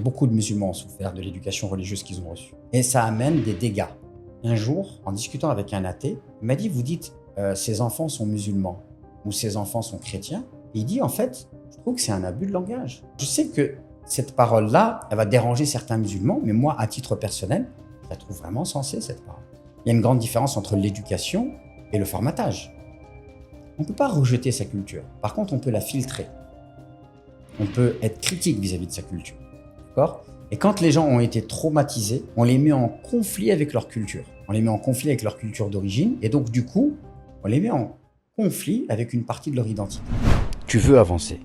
beaucoup de musulmans ont souffert de l'éducation religieuse qu'ils ont reçue. Et ça amène des dégâts. Un jour, en discutant avec un athée, il m'a dit, vous dites, ces enfants sont musulmans ou ces enfants sont chrétiens. Et il dit, en fait, je trouve que c'est un abus de langage. Je sais que cette parole-là, elle va déranger certains musulmans, mais moi, à titre personnel, je la trouve vraiment sensée, cette parole. Il y a une grande différence entre l'éducation et le formatage. On ne peut pas rejeter sa culture. Par contre, on peut la filtrer. On peut être critique vis-à-vis de sa culture. D'accord ? Et quand les gens ont été traumatisés, on les met en conflit avec leur culture. On les met en conflit avec leur culture d'origine. Et donc, du coup, on les met en conflit avec une partie de leur identité. Tu veux avancer,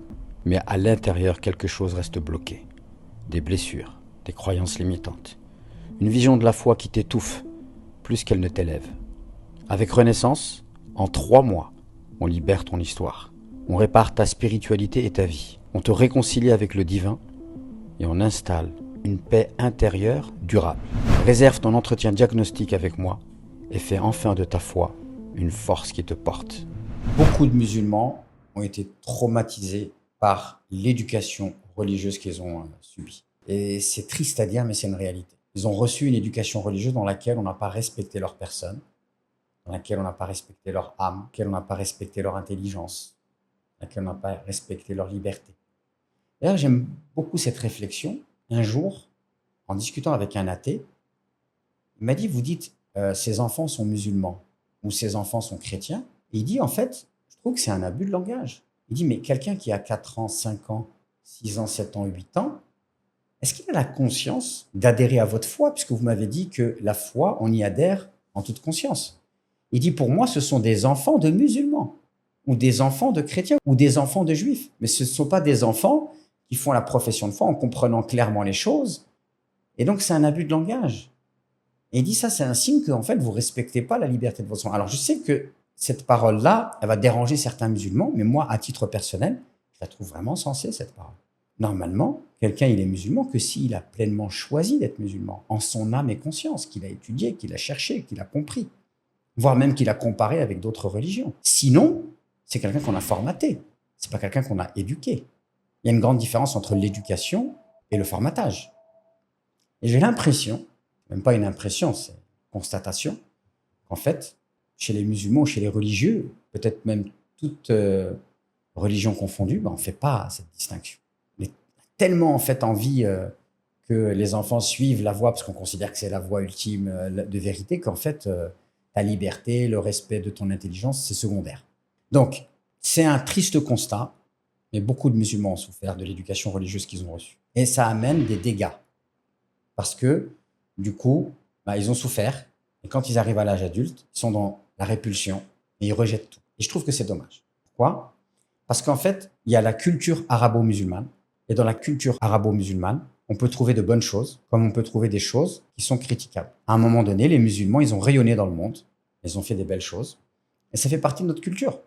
mais à l'intérieur, quelque chose reste bloqué. Des blessures, des croyances limitantes. Une vision de la foi qui t'étouffe plus qu'elle ne t'élève. Avec Renaissance, en 3 mois, on libère ton histoire. On répare ta spiritualité et ta vie. On te réconcilie avec le divin et on installe une paix intérieure durable. Réserve ton entretien diagnostique avec moi et fais enfin de ta foi une force qui te porte. Beaucoup de musulmans ont été traumatisés par l'éducation religieuse qu'ils ont subie. Et c'est triste à dire, mais c'est une réalité. Ils ont reçu une éducation religieuse dans laquelle on n'a pas respecté leur personne, dans laquelle on n'a pas respecté leur âme, dans laquelle on n'a pas respecté leur intelligence, dans laquelle on n'a pas respecté leur liberté. D'ailleurs, j'aime beaucoup cette réflexion. Un jour, en discutant avec un athée, il m'a dit, vous dites, ces enfants sont musulmans ou ces enfants sont chrétiens. Et il dit, en fait, je trouve que c'est un abus de langage. Il dit, mais quelqu'un qui a 4 ans, 5 ans, 6 ans, 7 ans, 8 ans, est-ce qu'il a la conscience d'adhérer à votre foi? Puisque vous m'avez dit que la foi, on y adhère en toute conscience. Il dit, pour moi, ce sont des enfants de musulmans ou des enfants de chrétiens ou des enfants de juifs. Mais ce ne sont pas des enfants qui font la profession de foi en comprenant clairement les choses. Et donc, c'est un abus de langage. Et il dit, ça, c'est un signe que, en fait, vous ne respectez pas la liberté de votre foi. Alors, je sais que cette parole-là, elle va déranger certains musulmans, mais moi, à titre personnel, je la trouve vraiment sensée, cette parole. Normalement, quelqu'un, il est musulman que s'il a pleinement choisi d'être musulman, en son âme et conscience, qu'il a étudié, qu'il a cherché, qu'il a compris, voire même qu'il a comparé avec d'autres religions. Sinon, c'est quelqu'un qu'on a formaté, c'est pas quelqu'un qu'on a éduqué. Il y a une grande différence entre l'éducation et le formatage. Et j'ai l'impression, même pas une impression, c'est une constatation, qu'en fait, chez les musulmans, chez les religieux, peut-être même toutes religions confondues, on ne fait pas cette distinction. On a tellement en fait envie que les enfants suivent la voie, parce qu'on considère que c'est la voie ultime de vérité, qu'en fait, ta liberté, le respect de ton intelligence, c'est secondaire. Donc, c'est un triste constat, mais beaucoup de musulmans ont souffert de l'éducation religieuse qu'ils ont reçue. Et ça amène des dégâts. Parce que, du coup, ils ont souffert, et quand ils arrivent à l'âge adulte, ils sont dans la répulsion, et ils rejettent tout. Et je trouve que c'est dommage. Pourquoi? Parce qu'en fait, il y a la culture arabo-musulmane, et dans la culture arabo-musulmane, on peut trouver de bonnes choses, comme on peut trouver des choses qui sont critiquables. À un moment donné, les musulmans, ils ont rayonné dans le monde, ils ont fait des belles choses, et ça fait partie de notre culture.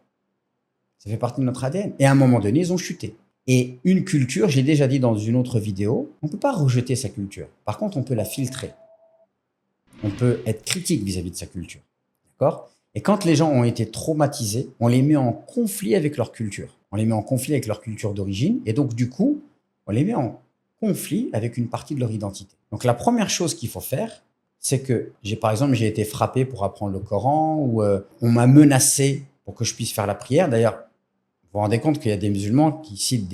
Ça fait partie de notre ADN. Et à un moment donné, ils ont chuté. Et une culture, j'ai déjà dit dans une autre vidéo, on ne peut pas rejeter sa culture. Par contre, on peut la filtrer. On peut être critique vis-à-vis de sa culture. D'accord? Et quand les gens ont été traumatisés, on les met en conflit avec leur culture. On les met en conflit avec leur culture d'origine. Et donc, du coup, on les met en conflit avec une partie de leur identité. Donc, la première chose qu'il faut faire, c'est que, par exemple, j'ai été frappé pour apprendre le Coran ou on m'a menacé pour que je puisse faire la prière. D'ailleurs, vous vous rendez compte qu'il y a des musulmans qui citent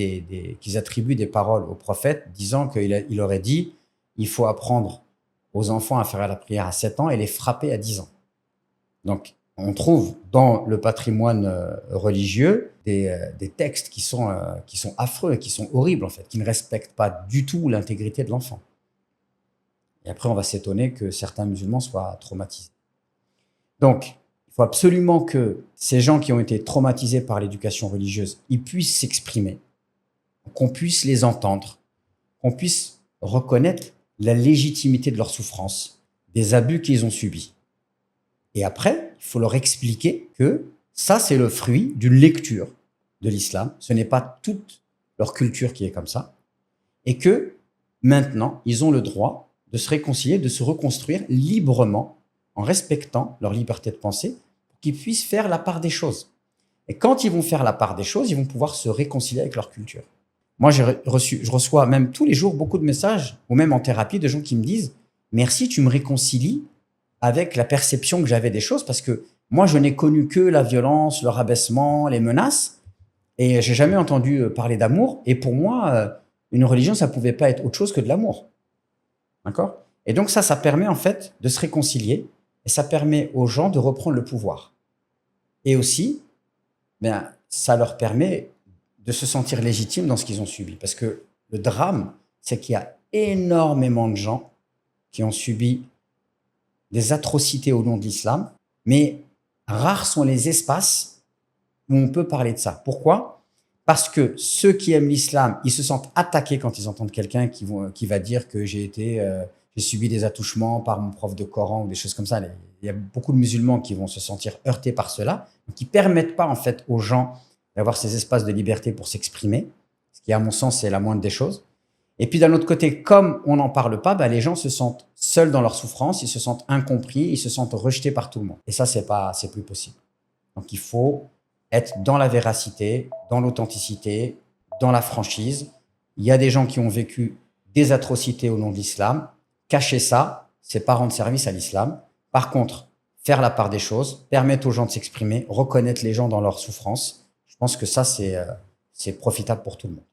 qui attribuent des paroles au prophète disant qu'il aurait dit il faut apprendre aux enfants à faire la prière à 7 ans et les frapper à 10 ans. Donc, on trouve dans le patrimoine religieux des textes qui sont affreux, qui sont horribles en fait, qui ne respectent pas du tout l'intégrité de l'enfant. Et après, on va s'étonner que certains musulmans soient traumatisés. Donc, il faut absolument que ces gens qui ont été traumatisés par l'éducation religieuse, ils puissent s'exprimer, qu'on puisse les entendre, qu'on puisse reconnaître la légitimité de leur souffrance, des abus qu'ils ont subis. Et après, il faut leur expliquer que ça, c'est le fruit d'une lecture de l'islam. Ce n'est pas toute leur culture qui est comme ça. Et que maintenant, ils ont le droit de se réconcilier, de se reconstruire librement en respectant leur liberté de penser pour qu'ils puissent faire la part des choses. Et quand ils vont faire la part des choses, ils vont pouvoir se réconcilier avec leur culture. Moi, je reçois même tous les jours beaucoup de messages, ou même en thérapie, de gens qui me disent « Merci, tu me réconcilies avec la perception que j'avais des choses, parce que moi, je n'ai connu que la violence, le rabaissement, les menaces, et j'ai jamais entendu parler d'amour. Et pour moi, une religion, ça pouvait pas être autre chose que de l'amour. » D'accord? Et donc ça permet en fait de se réconcilier, et ça permet aux gens de reprendre le pouvoir. Et aussi, ben, ça leur permet de se sentir légitimes dans ce qu'ils ont subi. Parce que le drame, c'est qu'il y a énormément de gens qui ont subi des atrocités au nom de l'islam, mais rares sont les espaces où on peut parler de ça. Pourquoi? Parce que ceux qui aiment l'islam, ils se sentent attaqués quand ils entendent quelqu'un qui va dire que j'ai subi des attouchements par mon prof de Coran ou des choses comme ça. Il y a beaucoup de musulmans qui vont se sentir heurtés par cela, qui permettent pas en fait aux gens d'avoir ces espaces de liberté pour s'exprimer, ce qui à mon sens c'est la moindre des choses. Et puis d'un autre côté, comme on n'en parle pas, les gens se sentent seuls dans leur souffrance, ils se sentent incompris, ils se sentent rejetés par tout le monde. Et ça, c'est plus possible. Donc il faut être dans la véracité, dans l'authenticité, dans la franchise. Il y a des gens qui ont vécu des atrocités au nom de l'islam. Cacher ça, c'est pas rendre service à l'islam. Par contre, faire la part des choses, permettre aux gens de s'exprimer, reconnaître les gens dans leur souffrance, je pense que ça, c'est profitable pour tout le monde.